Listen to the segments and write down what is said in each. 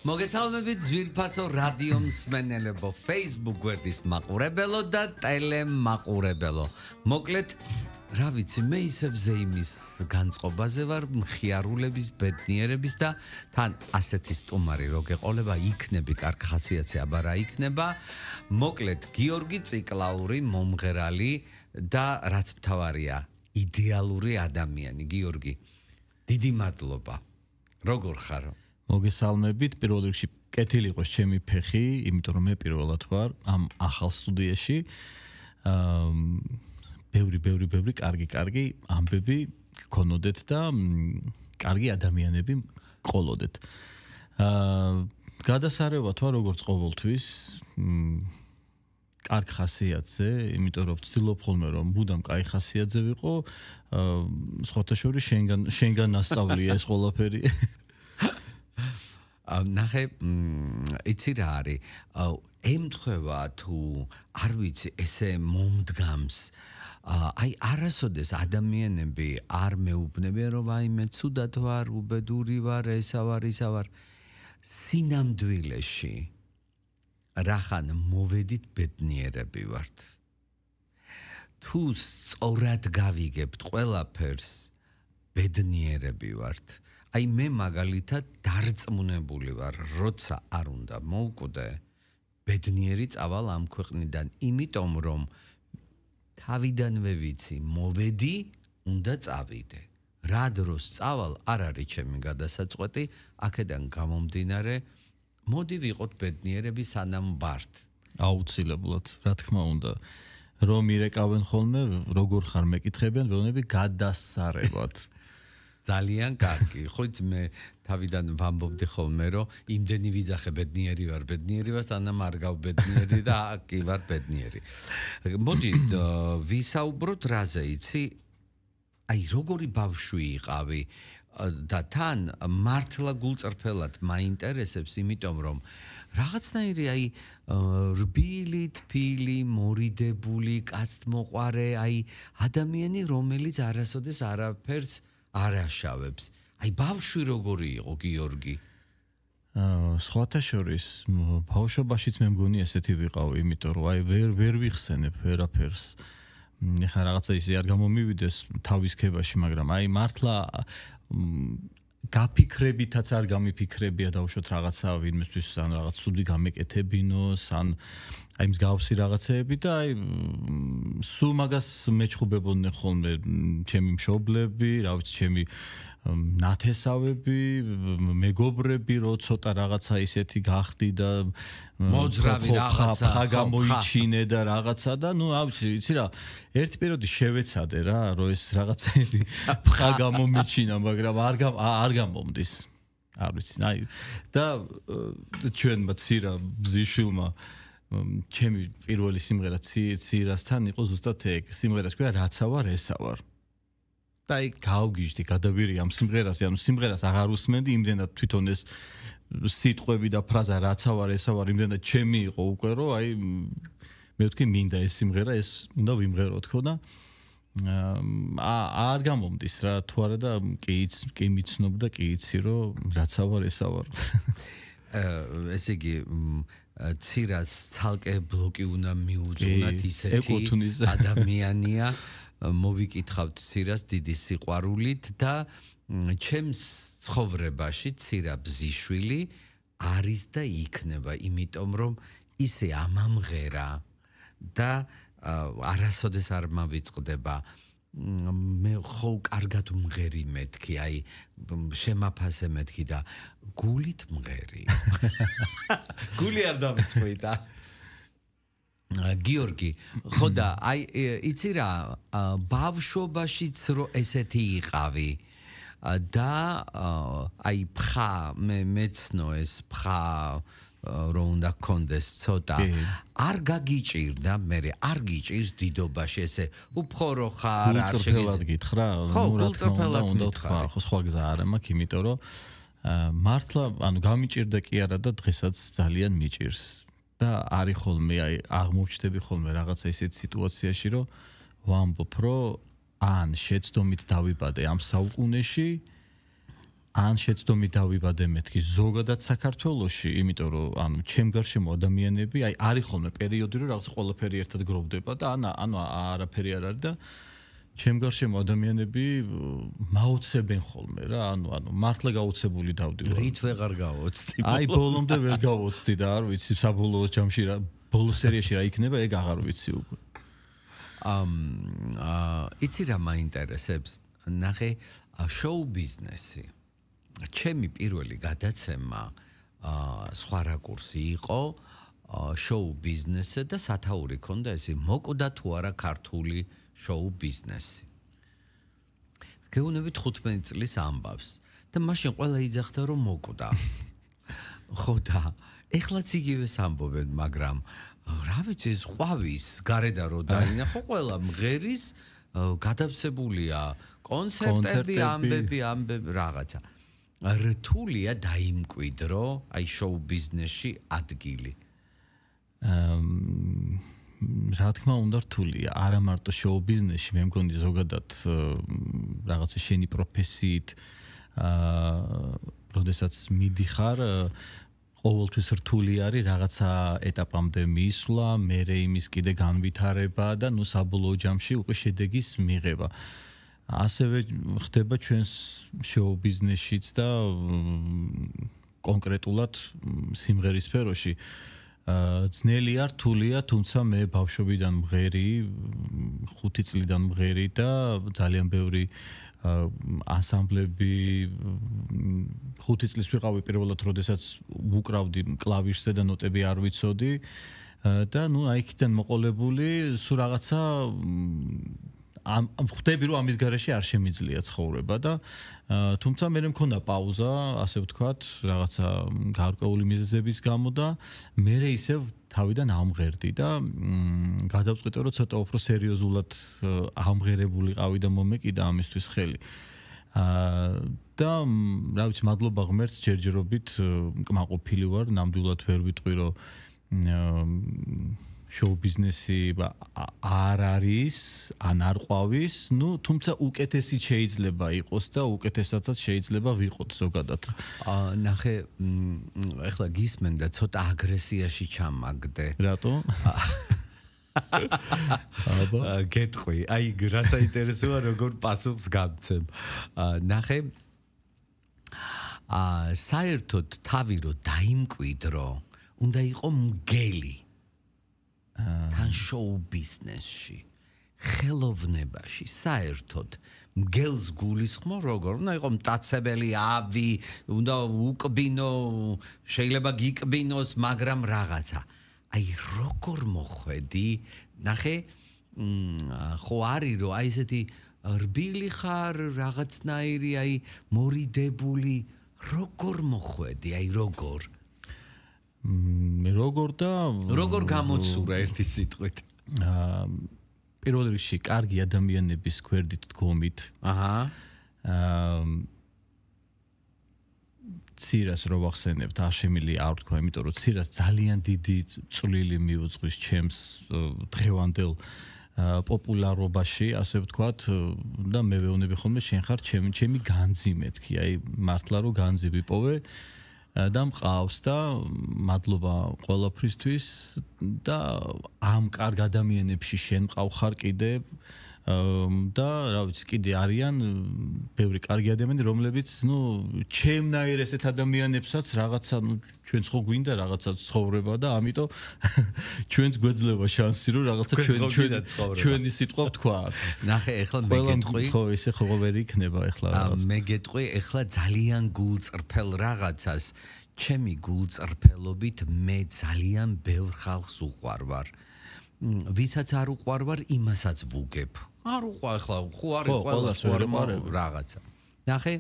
მოგესალმებით ძვირფასო რადიო მსმენელებო, Facebook გვერდის მაყურებელო და ტელემაყურებელო. მოკლედ, რა ვიცი, მე ისევ ზეიმის განწყობაზე ვარ, მხიარულების, ბედნიერების და თან ასეთი სტუმარი რო გეყოლება, იქნები კარგ ხასიათზე, აბა რა იქნება. მოკლედ, გიორგი ციკლაური, მომღერალი და რაც მთავარია, იდეალური ადამიანი. გიორგი, დიდი მადლობა. როგორ ხარ? მოგესალმებით, პირველ რიგში კეთილი იყოს ჩემი ფეხი, იმიტომ რომ მე პირველად ვარ ამ ახალ სტუდიაში. ბევრი კარგი ამბები გქონოდეთ და კარგი ადამიანები ყოლოდეთ. გადასარევად ვარ როგორც ყოველთვის, კარგ ხასიათზე, იმიტომ რომ ვცდილობ ხოლმე რომ მუდამ კაი ხასიათზე ვიყო, სხვათა შორის შენგან ასწავლია ეს ყველაფერი. ნახე, იცი რა არის, ემთხვევა თუ არ ვიცი, ესე მომდგამს, აი არასოდეს ადამიანები არ მეუბნებიან, რომ აი მე ცუდად ვარ, უბედური ვარ, ესა ვარ, ისა ვარ. სინამდვილეში რახან მოვედით ბედნიერები ვართ. თუ სწორად გავიგებთ ყველაფერს, ბედნიერები ვართ. აი მე მაგალითად დარწმუნებული ვარ, როცა არ უნდა მოვკვდე, ბედნიერი წავალ ამ ქვეყნიდან, იმიტომ რომ თავიდანვე ვიცი, მოვედი, უნდა წავიდე. რა დროს წავალ, არ არის ჩემი გადასაწყვეტი, აქედან გამომდინარე, მოდი ვიყოთ ბედნიერები სანამ ვართ. აუცილებლად, რა თქმა უნდა. რომ ირეკავენ ხოლმე, როგორ ხარ მეკითხებიან, ვეუბნები გადასარევად. ძალიან კარგი, ხოც მე თავიდან ვამბობდი ხოლმე, რომ იმდენი ვიძახე ბედნიერი ვარ, სანამ არ გავბედნიერი და კი ვარ ბედნიერი. მოდი ვისაუბროთ რაზე, იცი? აი როგორი ბავშვი იყავი და თან მართლა გულწრფელად მაინტერესებს, იმიტომ რომ რაღაცნაირი აი რბილი, თბილი, მორიდებული, კაცთმოყვარე, აი ადამიანი, რომელიც არასოდეს არაფერს არ აშავებს. აი ბავშვი როგორი იყო გიორგი? სხვათა შორის ბავშვობაშიც მე მგონი ესეთი ვიყავი, იმიტომ რომ აი ვერ ვიხსენებ ვერაფერს. ეხლა რაღაცა ისე არ გამომივიდეს თავის ქებაში, მაგრამ აი მართლა გაფიქრებითაც არ გამიფიქრებია დავუშვათ რაღაცა ვინმესთვის ან რაღაც ცუდი გამეკეთებინოს, ან აი მსგავსი რაღაცეები და აი სულ მაგას მეჩხუბებოდნენ ხოლმე ჩემი მშობლები, რა ვიცი, ჩემი ნათესავები, მეგობრები, რო ცოტა რაღაცა ისეთი გახდი და მოძრავი რაღაცა ხა გამოიჩინე და რაღაცა და ნუ იცი რა, ერთი პერიოდი შევეცადე რა, რომ ეს რაღაცები ხა გამომიჩინა, მაგრამ არ გამომდის. არ ვიცი, აი და ჩვენმა ცირა ბზიშვილმა ჩემი პირველი სიმღერა ცირასთან იყო ზუსტად ეგ. სიმღერას ქვია რაცა ვარ, ესა ვარ. და აი გავგიჟდი, გადავირი ამ სიმღერაზე, ანუ სიმღერას აღარ უსმენდი, იმდენად თვითონ ეს სიტყვები და ფრაზა რაცა ვარ, ესა ვარ, იმდენად ჩემი იყო უკვე, რომ აი მე ვთქვი, მინდა ეს სიმღერა, ეს უნდა ვიმღეროთ ხო და არ გამომდის რა, თუ არა და კი მიცნობ და კი იცი, რომ რაცა ვარ, ესა ვარ. ესე იგი ცირას ცალკე ბლოკი უნდა მიუძღვნათ ისეთი ადამიანია, მოვიკითხავთ ცირას დიდი სიყვარულით და ჩემს ცხოვრებაში ცირა ბზიშვილი არის და იქნება, იმიტომ რომ ისე ამამღერა და არასოდეს არ მავიწყდება. მე ხო კარგად მღერი მეთქი, აი შემაფასე მეთქი და გულით მღერი. გული არ დამწყვიტა. გიორგი, ხო და აი იცი რა, ბავშვობაშიც რო ესეთი იყავი და აი ფხა მეცნო ეს ფხა რო უნდა გქონდეს ცოტა, არ გაგიჭირდა, მე არ გიჭირს დიდობაში ესე უფხორო ხარ, არ შეგიძლია გითხრა, ნუ რა თქმა უნდა თქვა, ხო სხვა გზა არ მაქვს, იმიტომ რომ მართლა, ანუ გამიჭირდა კი არა და დღესაც ძალიან მიჭირს. და არის ხოლმე აი აღმოჩნდები ხოლმე რაღაცა ისეთ სიტუაციაში, რომ ვამბობ, რომ ან შეცდომით დავიბადე ამ საუკუნეში, ან შეცდომი დავიბადე მეთქი ზოგადად საქართველოში, იმიტომ რომ ანუ ჩემ გარშემო ადამიანები აი არის ხოლმე პერიოდი რომ რაღაც ყველაფერი ერთად გროვდება და ანუ არაფერი არ არის და ჩემ გარშემო ადამიანები მაოცებენ ხოლმე რა, ანუ მართლა გაუცებული დავდივარ. რით ვეღარ გავოცდი. აი ბოლომდე ვერ გავოცდი და არ ვიცი საბოლოო ჯამში რა ბოლო სერიაში რა იქნება, ეგ აღარ ვიცი უკვე. იცი რა მაინტერესებს? ნახე შოუ ბიზნესი. ჩემი პირველი გადაცემა სხვა რაკურსი იყო შოუ ბიზნესზე და სათაური ქონდა ესე მოკვდა თუ არა ქართული შოუ ბიზნესი. გეუბნებით 15 წლის ამბავს და მაშინ ყველა იძახდა რომ მოკვდა. ხო და ეხლაც იგივეს ამბობენ, მაგრამ რა ვიცი ყვავის გარედან რო დაინახო ყველა მღერის გადავსებულია კონცერტები, ამბები რაღაცა. რთულია დაიმკვიდრო აი შოუ ბიზნესში ადგილი. რა თქმა უნდა რთულია, არა მარტო შოუ ბიზნესში, მე მგონი ზოგადად რაღაცა შენი პროფესიით როდესაც მიდიხარ ყოველთვის რთული არის რაღაცა ეტაპამდე მისვლა, მერე იმის კიდე განვითარება და ნუ საბოლოო ჯამში უკვე შედეგის მიღება. ასევე ხდება ჩვენს შოუ ბიზნესშიც და კონკრეტულად სიმღერის სფეროში ძნელია, რთულია, თუმცა მე ბავშვობიდან მღერი, 5 წლიდან მღერი და ძალიან ბევრი ანსამბლები 5 წლის ვიყავი პირველად, როდესაც ვუკრავდი კლავიშზე და ნოტები არ ვიცოდი და ნუ აი იქიდან მოყოლებული სულ რაღაცა ხვდები რომ ამის გარეშე არ შემიძლია ცხოვრება და თუმცა მე მქონდა პაუზა, ასე ვთქვათ, რაღაცა გარკვეული მიზეზების გამო და მე ისევ თავიდან ამღერდი და გადავწყვიტე რომ ცოტა უფრო სერიოზულად ამღერებულიყავი და მომეკიდა ამისთვის ხელი. და რა ვიცი, მადლობა ღმერთს, ჯერჯერობით მკმაყოფილი ვარ, ნამდვილად ვერ ვიტყვი რომ შოუ ბიზნესი არ არის, ან არ ყვავის, ნუ თუმცა უკეთესი შეიძლება იყოს და უკეთესადაც შეიძლება ვიყოთ ზოგადად. ნახე, ეხლა გისმენ და ცოტა აგრესიაში ჩამაგდე. რატო? აბა, გეტყვი, აი რა საინტერესოა როგორ პასუხს გამცემ. ნახე, საერთოდ თავი რო დაიმკვიდრო, უნდა იყო მგელი. თან შოუ ბიზნესში, ხელოვნებაში, საერთოდ მგელს გულისხმობ როგორ? უნდა იყო მტაცებელი ავი, უნდა უკბინო, შეიძლება გიკბინოს, მაგრამ რაღაცა. აი როგორ მოხვედი? ნახე, ხო არის რომ აი ესეთი რბილი ხარ, რაღაცნაირი, აი მორიდებული, როგორ მოხვედი? აი როგორ? როგორ და როგორ გამოცურა ერთი სიტყვით? პირველ რიგში კარგი ადამიანების გვერდით დგომით. ცირას რო ვახსენებთ, არ შემიძლია არ ვთქვა, იმიტომ რომ ცირას ძალიან დიდი წვლილი მიუძღვის ჩემს დღევანდელ პოპულარობაში, ასე ვთქვათ, და მე ვეუბნები ხოლმე შენ ხარ ჩემი განძი მეთქი, აი მართლა რომ განძი ვიპოვე და მყავს და მადლობა ყველაფრისთვის და ამ კარგ ადამიანებში შენ მყავ ხარ კიდე და რა ვიცი კიდე არიან ბევრი კარგი ადამიანები რომლებიც ნუ ჩემნაირ ესეთ ადამიანებსაც რაღაცა ნუ ჩვენც ხო გვინდა რაღაცა ცხოვრება და ამიტომ ჩვენც გვეძლება შანსი რომ რაღაცა ჩვენი სიტყვა ვთქვათ. ნახე ეხლა მე გეტყვი ხო ესე ხო ვერ იქნება ეხლა რაღაც. მე გეტყვი ეხლა ძალიან გულწრფელ რაღაცას. ჩემი გულწრფელობით მე ძალიან ბევრ ხალხს უყვარვარ. ვისაც არ უყვარვარ, იმასაც ვუგებ. არ უყვარ ახლა, ხო არის ყველას უყვარვარ რაღაცა. ნახე,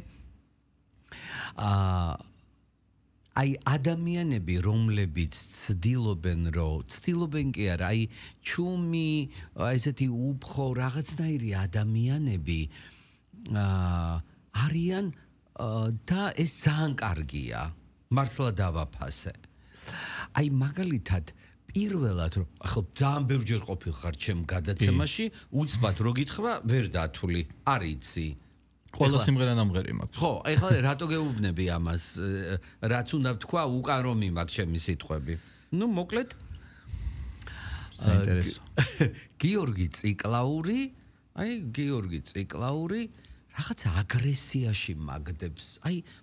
აი ადამიანები, რომლებიც ცდილობენ კი არა, აი ჩუმი, ესეთი უფხო რაღაცნაირი ადამიანები არიან და ეს ძალიან კარგია. მართლა დავაფასე. აი მაგალითად პირველად რომ ახლა ძალიან ბევრჯერ ყოფილ ხარ ჩემ გადაცემაში, უცბად რო გითხრა, ვერ დათვლი, არ იცი. ყველა სიმღერა ნამღერი მაქვს. ხო, ეხლა რატო გეუბნები ამას? რაც უნდა თქვა, უკან რომ იმაქვს ჩემი სიტყვები. ნუ მოკლედ საინტერესო. გიორგი ციკლაური რაღაცა აგრესიაში მაგდებს.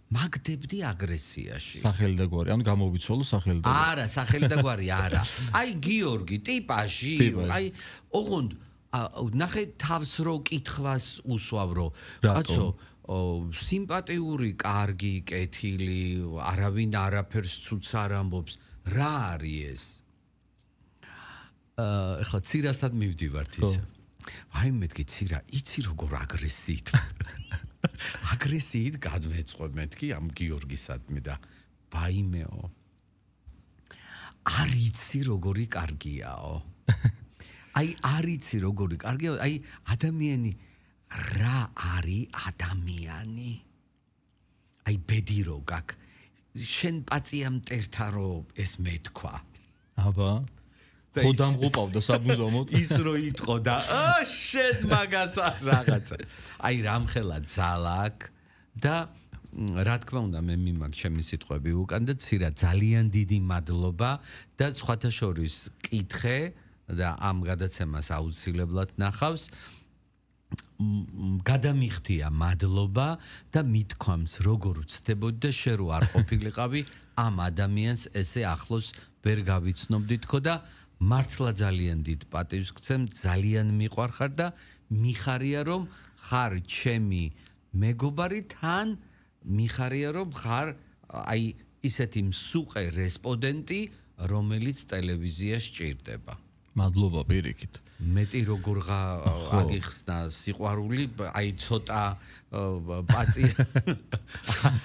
მაგდებდი აგრესიაში. სახელი და გვარი, ანუ გამოვიცვალო სახელი და გვარი. არა, სახელი და გვარი არა. გიორგი ტიპაჟი, ოღონდ ნახე თავს რო კითხვას უსვავ რო. კაცო, სიმპათიური, კარგი, კეთილი, არავინ არაფერს ცუდს არ ამბობს. რა არის ეს? ეხლა ცირასთან მივდივართ ისე. მეთქი ცირა, იცი როგორ აგრესიით. აგრესიით გადმეწყვე მეთქი ამ გიორგისადმი და ვაიმეო. არ იცი როგორი კარგიაო. არ იცი როგორი კარგიაო, ადამიანი რა არის ადამიანი? ბედი რო გაქვს. შენ პაციამ ტერთა რო ეს მეთქვა. აბა ხო დამღუპავდა საბუნდომოდ ის რო იტყო და შენ მაგას რაღაცა. რამხელა ძალა აქვს და რა თქმა უნდა მე მიმაგ ჩემი სიტყვები უკან და ცირა ძალიან დიდი მადლობა და სხვათა შორის კითხე და ამ გადაცემას აუცილებლად ნახავს. გადამიხდია მადლობა და მithქვამს როგორ ვცდებოდი და შე რო არ ყოფილიყავი ამ ადამიანს ესე ახლოს ვერ გავიცნობდი თქო და მართლა ძალიან დიდ პატივს გცემ, ძალიან მიყვარხარ და მიხარია რომ ხარ ჩემი მეგობარი, თან მიხარია რომ ხარ ისეთი მსუყე რესპონდენტი, რომელიც ტელევიზიაში ჭირდება. მადლობა პირიქით. მეტი როგორ აგიხსნა სიყვარული, ცოტა პაცი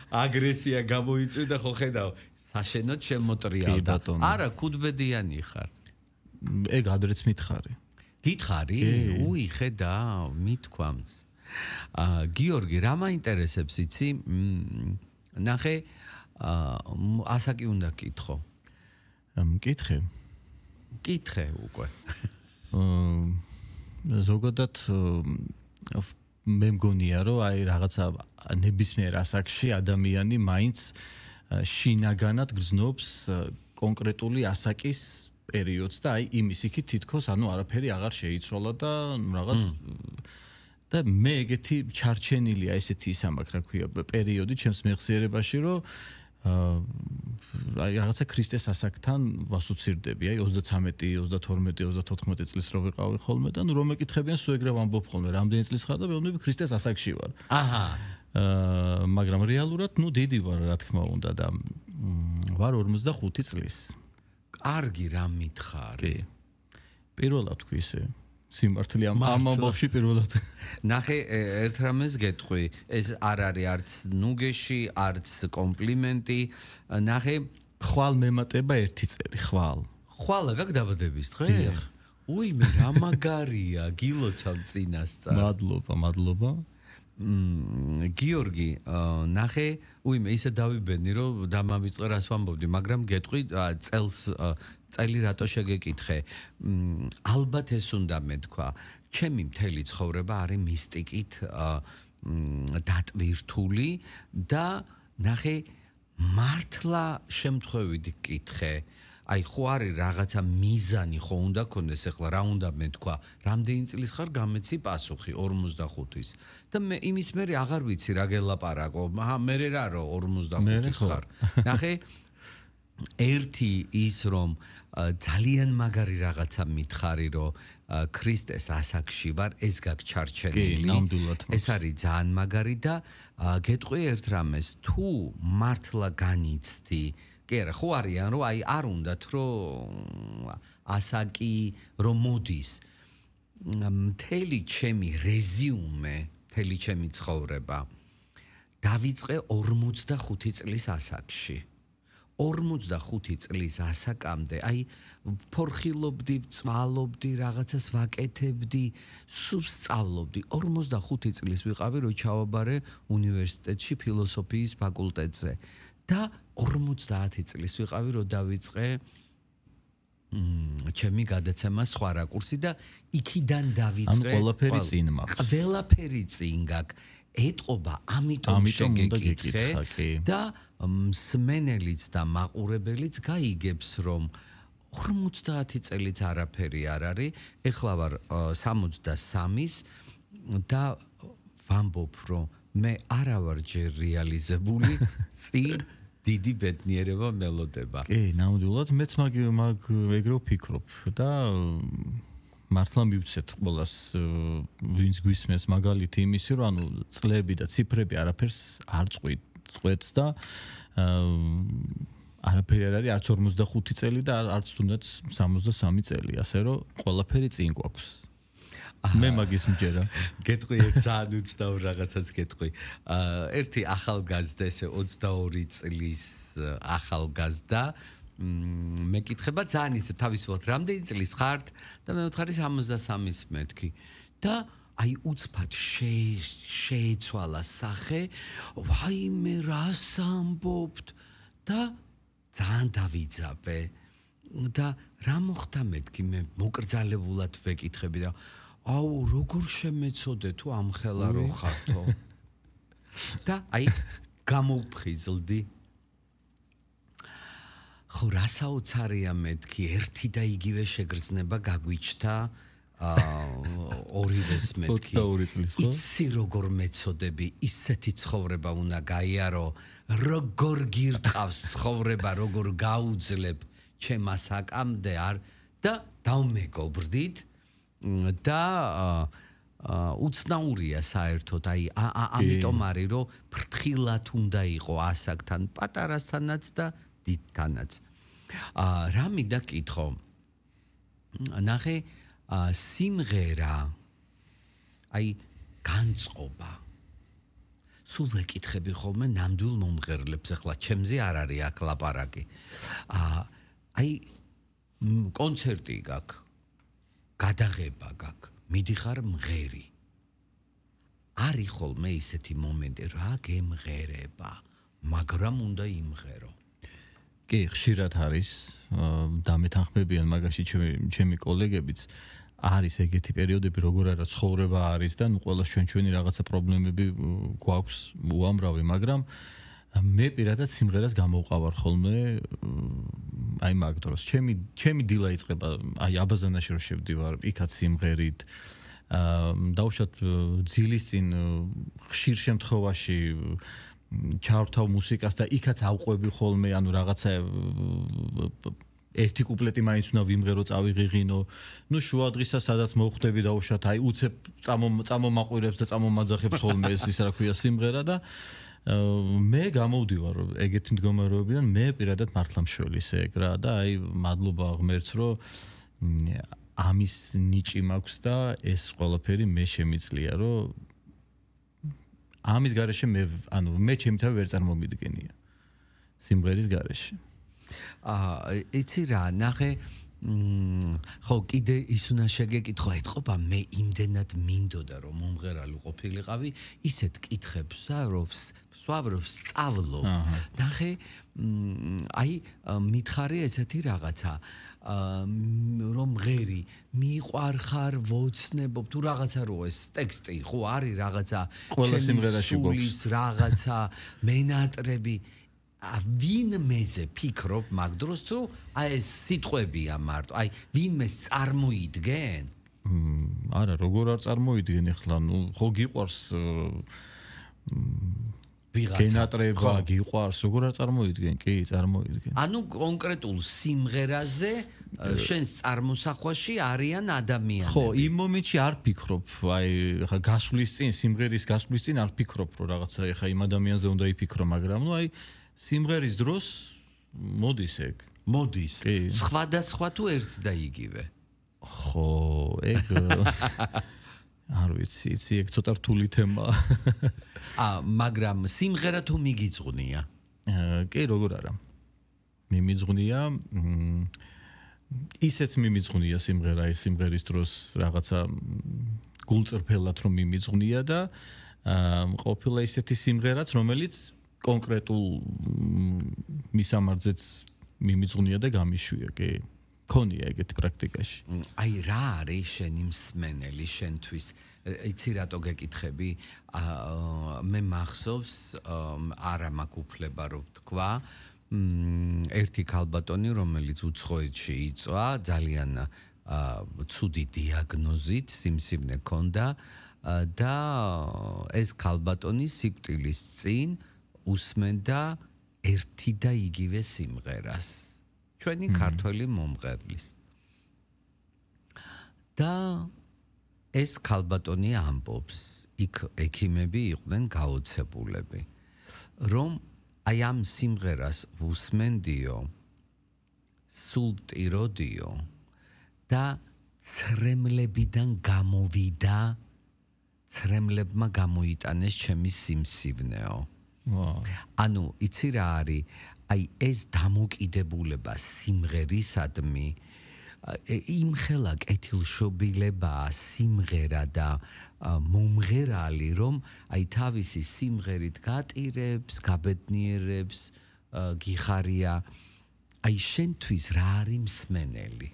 აგრესია გამოიწვია ხო ხედავ, საშენოდ შემოტრიალდა. არა, ქუდბედიანი ხარ. ეგ ადრეც მითხარი. გითხარი? ხედავ, მithქვამს. გიორგი, რა მაინტერესებს იცი? ნახე, ასაკი უნდა კითხო. კითხე უკვე. ზოგადად მე მგონია რომ რაღაცა ნებისმიერ ასაკში ადამიანი მაინც შინაგანად გრძნობს კონკრეტული ასაკის პერიოდს და იმის იქით თითქოს არაფერი აღარ შეიცვალა და რაღაც და მე ეგეთი ჩარჩენილია ესეთი ისამაკ რა ქვია პერიოდი ჩემს მეხსიერებაში რომ რაღაცა ქრისტეს ასაკთან ვასოცირდები 33, 32, 34 წლის რო ვიყავი ხოლმე და რომ მეკითხებიან სულ ეგრე ვამბობ ხოლმე რამდენი წლის ხარ და მეუბნები ქრისტეს ასაკში ვარ. მაგრამ რეალურად დიდი ვარ რა თქმა უნდა და ვარ 45 წლის. კარგი რა მითხარი. პირველად თქვი ისე სიმართლე ამ ამბავში პირველად. ნახე ერთ რამეს გეტყვი, ეს არ არის არც ნუგეში, არც კომპლიმენტი. ნახე ხვალ მემატება 1 წელი, ხვალ. ხვალა გაკ დაბადების დღე? მე რა მაგარია, გილოცავ წინასწარ. მადლობა. გიორგი, ნახე, მე ისე დავიბედნი, რომ დამავიწყე რას ვამბობდი, მაგრამ გეტყვი წელი რატო შეგეკითხე. ალბათ ეს უნდა მეთქვა. ჩემი მთელი ცხოვრება არის მისტიკით დატვირთული და ნახე მართლა შემთხვევით გკითხე. ხო არის რაღაცა მიზანი ხო უნდა ქონდეს ახლა რა უნდა მეთქვა. რამდენი წლის ხარ გამეცი პასუხი 45-ის. და მე იმის მერე აღარ ვიცი რა გელაპარაკო. მე რა რო 45-ის ხარ. ნახე ერთი ის რომ ძალიან მაგარი რაღაცა მითხარი რომ ქრისტეს ასაკში ვარ ეს გაგჩარჩენილი ეს არის ძალიან მაგარი და გეტყვი ერთ რამეს თუ მართლა განიცდი კი არა ხო არიან რომ არ უნდათ რომ ასაკი რომ მოდის მთელი ჩემი რეზიუმე მთელი ჩემი ცხოვრება დავიწყე 45 წლის ასაკში 45 წლის ასაკამდე, ფორხილობდი, წვალობდი, რაღაცას ვაკეთებდი, სულ სწავლობდი. 45 წლის ვიყავი, რომ ჩავაბარე უნივერსიტეტში ფილოსოფიის ფაკულტეტზე. და 50 წლის ვიყავი, რომ დავიწყე ჩემი გადაცემა სხვა რაკურსი და იქიდან დავიწყე. ყველაფერი წინ მაქვს. ყველაფერი წინ გაქვს. ეტყობა, ამიტომ შეგეკითხე და მსმენელიც და მაყურებელიც გაიგებს, რომ 50 წელიც არაფერი არ არის, ეხლა ვარ 63-ის და ვამბობ, რომ მე არა ვარ ჯერ რეალიზებული, წინ დიდი ბედნიერება მელოდება. კი, ნამდვილად მეც მაგ ეგრე ვფიქრობ და მართლა მივცეთ ყველას ვინც გვისმენს მაგალითი იმისი, რომ ანუ წლები და ციფრები არაფერს არ წყვეტს და არაფერი არ არის არც 45 წელი და არც თუნდაც 63 წელი, ასე რომ ყველაფერი წინ გვაქვს. მე მაგის მჯერა. გეტყვი ძალიან უცნაურ რაღაცას გეტყვი. ერთი ახალგაზრდა ესე 22 წლის ახალგაზრდა მეკითხება ძალიან ისე თავისუფლად რამდენი წლის ხართ და მე ვთხარი 63-ის მეთქი და აი უცბად შეეცვალა სახე, ვაიმე რას ამბობთ და ძალიან დავიძაბე და რა მოხდა მეთქი მე მოკრძალებულად ვეკითხები და აუ როგორ შემეცოდე თუ ამხელა რო ხართო და აი გამოვფხიზლდი ხო რა საოცარია მეთქი ერთი და იგივე შეგრძნება გაგვიჩნდა ორივეს მეთქი 22 წლის ხო იცი როგორ მეცოდები ისეთი ცხოვრება უნდა გაიარო როგორ გირტყავს ცხოვრება როგორ გაუძლებ ჩემას აკამდე არ და დავმეგობრდით და უცნაურია საერთოდ აი ამიტომ არის რომ ფრთხილად უნდა იყო ასაკთან პატარასთანაც და დიდთანაც რა მინდა კითხო ნახე სიმღერა აი განწყობა სულ ვეკითხები ხოლმე ნამდვილ მომღერლებს ახლა ჩემზე არ არის აქ ლაპარაკი აი კონცერტი გაქვს გადაღება გაქვს მიდიხარ მღერი არის ხოლმე ისეთი მომენტი რა გემღერება მაგრამ უნდა იმღერო კი ხშირად არის დამეთანხმებიან მაგაში ჩემი კოლეგებიც არის ეგეთი პერიოდები როგორ არა ცხოვრება არის და ნუ ყველა ჩვენი რაღაცა პრობლემები გვაქვს უამრავი მაგრამ მე პირადად სიმღერას გამოვყავარ ხოლმე აი მაგ დროს ჩემი დილა იწყება აი აბაზანაში რომ შევდივარ იქაც სიმღერით დავუშვათ ძილის წინ ხშირ შემთხვევაში ჩავრთავ მუსიკას და იქაც ავყვები ხოლმე ანუ რაღაცა ერთი კუპლეტი მაინც უნდა ვიმღერო წავიღიღინო ნუ შუადღისა სადაც მოხვდები დავუშვათ აი უცებ წამომაყვირებს და წამომაძახებს ხოლმე ეს ის რა ქვია სიმღერა და მე გამოვდივარ ეგეთი მდგომარეობიდან მე პირადად მართლა მშველის ეგ რა და აი მადლობა ღმერთს რომ ამის ნიჭი მაქვს და ეს ყველაფერი მე შემიძლია რომ ამის გარეშე მე ჩემი თავი ვერ წარმომიდგენია სიმღერის გარეშე იცი რა ნახე ხო კიდე ის უნდა შეგეკითხო ეთყობა მე იმდენად მინდოდა რომ მომღერალი ყოფილიყავი ისეთ კითხებს რომ სწავლო ნახე აი მითხარი ესეთი რაღაცა რომ ღერი მიყვარხარ ვოცნებობ თუ რაღაცა რო ეს ტექსტი ხო არის რაღაცა ყველა სიმღერაში გვაქვს რაღაცა მენატრები ვინმეზე ფიქრობ მაგ დროს თუ აი ეს სიტყვებია მარტო აი ვინმეს წარმოიდგენ არა როგორ არ წარმოიდგენ ახლა ნუ ხო გიყვარს გენატრება გიყვარს როგორ არ წარმოიდგენ კი წარმოიდგენ ანუ კონკრეტულ სიმღერაზე შენს წარმოსახვაში არიან ადამიანები ხო იმ მომენტში არ ფიქრობ აი ხა გასვლის წინ სიმღერის გასვლის წინ არ ფიქრობ რომ რაღაცა ხა იმ ადამიანზე უნდა იფიქრო მაგრამ ნუ აი სიმღერის დროს მოდის ეგ მოდის სხვადასხვა თუ ერთ და იგივე ხო ეგ არ ვიცი ეგ ცოტა რთული თემაა მაგრამ სიმღერა თუ მიგიძღვნია კი როგორ არა მიმიძღვნია ისეც მიმიძღვნია სიმღერა ის სიმღერის დროს რაღაცა გულწრფელად რომ მიმიძღვნია და ყოფილა ისეთი სიმღერაც რომელიც კონკრეტულ მისამართზეც მიმიძღვნია და გამიშვია კი ქონია ეგეთი პრაქტიკაში აი რა არის შენი მსმენელი შენთვის იცი რატო გეკითხები? მე მახსოვს არა მაქვს უფლება რომ თქვა ერთი ქალბატონი რომელიც უცხოეთში იწვა ძალიან ცუდი დიაგნოზით სიმსივნე ჰქონდა და ეს ქალბატონი სიკვდილის წინ უსმენდა ერთი და იგივე სიმღერას ჩვენი ქართველი მომღერლის და ეს ქალბატონი ამბობს იქ ექიმები იყვნენ გაოცებულები რომ აი ამ სიმღერას უსმენდიო სულ ტიროდიო და ცრემლებიდან გამოვიდა ცრემლებმა გამოიტანეს ჩემი სიმსივნეო ანუ იცი რა არის აი ეს დამოკიდებულება სიმღერისადმი იმხელა კეთილშობილებაა სიმღერა და მომღერალი რომ აი თავისი სიმღერით გატირებს, გაბედნიერებს, გიხარია აი შენთვის რა არის მსმენელი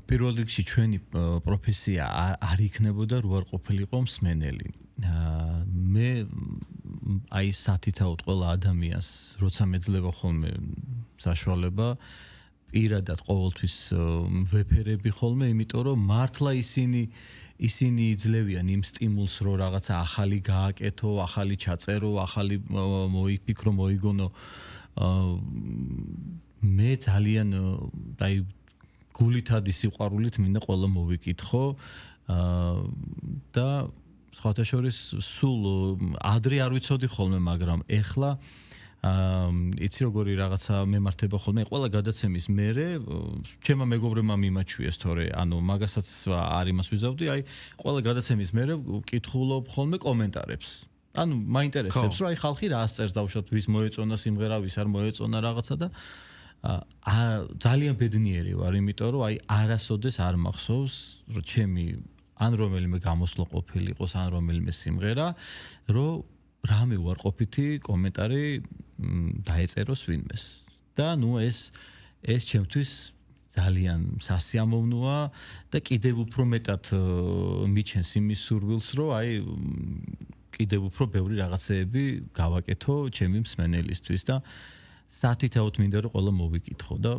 პირველ რიგში ჩვენი პროფესია არ იქნებოდა რო არ ყოფილიყო მსმენელი მე აი სათითაოდ ყველა ადამიანს როცა მეძლება ხოლმე საშუალება პირადად ყოველთვის ვეფერები ხოლმე იმიტომ რომ მართლა ისინი იძლევიან იმ სტიმულს რომ რაღაცა ახალი გააკეთო ახალი ჩაწერო ახალი მოიფიქრო მოიგონო მე ძალიან აი გულითადი სიყვარულით მინდა ყველა მოვიკითხო და სხვათა შორის სულ ადრე არ ვიცოდი ხოლმე მაგრამ ეხლა იცი როგორი რაღაცა მემართება ხოლმე ყველა გადაცემის მერე ჩემმა მეგობრებმა მიმაჩვიეს თორე ანუ მაგასაც არ იმას ვიზავდი აი ყველა გადაცემის მერე ვკითხულობ ხოლმე კომენტარებს ანუ მაინტერესებს რომ აი ხალხი რა ასწერს დავუშვათ ვის მოეწონა სიმღერა ვის არ მოეწონა რაღაცა და ძალიან ბედნიერი ვარ იმიტომ რომ აი არასოდეს არ მახსოვს რომ ჩემი ან რომელიმე გამოსვლა ყოფილიყოს ან რომელიმე სიმღერა რომ რამე უარყოფითი კომენტარი დაეწეროს ვინმეს და ნუ ეს ჩემთვის ძალიან სასიამოვნოა და კიდევ უფრო მეტად მიჩენს იმის სურვილს რომ აი კიდევ უფრო ბევრი რაღაცეები გავაკეთო ჩემი მსმენელისთვის და სათითაოდ მინდა რომ ყველა მოვიკითხო და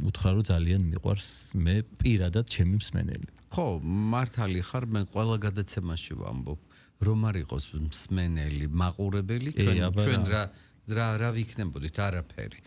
უთხრა რომ ძალიან მიყვარს მე პირადად ჩემი მსმენელი ხო მართალი ხარ მე ყველა გადაცემაში ვამბობ რომ არ იყოს მსმენელი მაყურებელი ჩვენ რა ვიქნებოდით არაფერი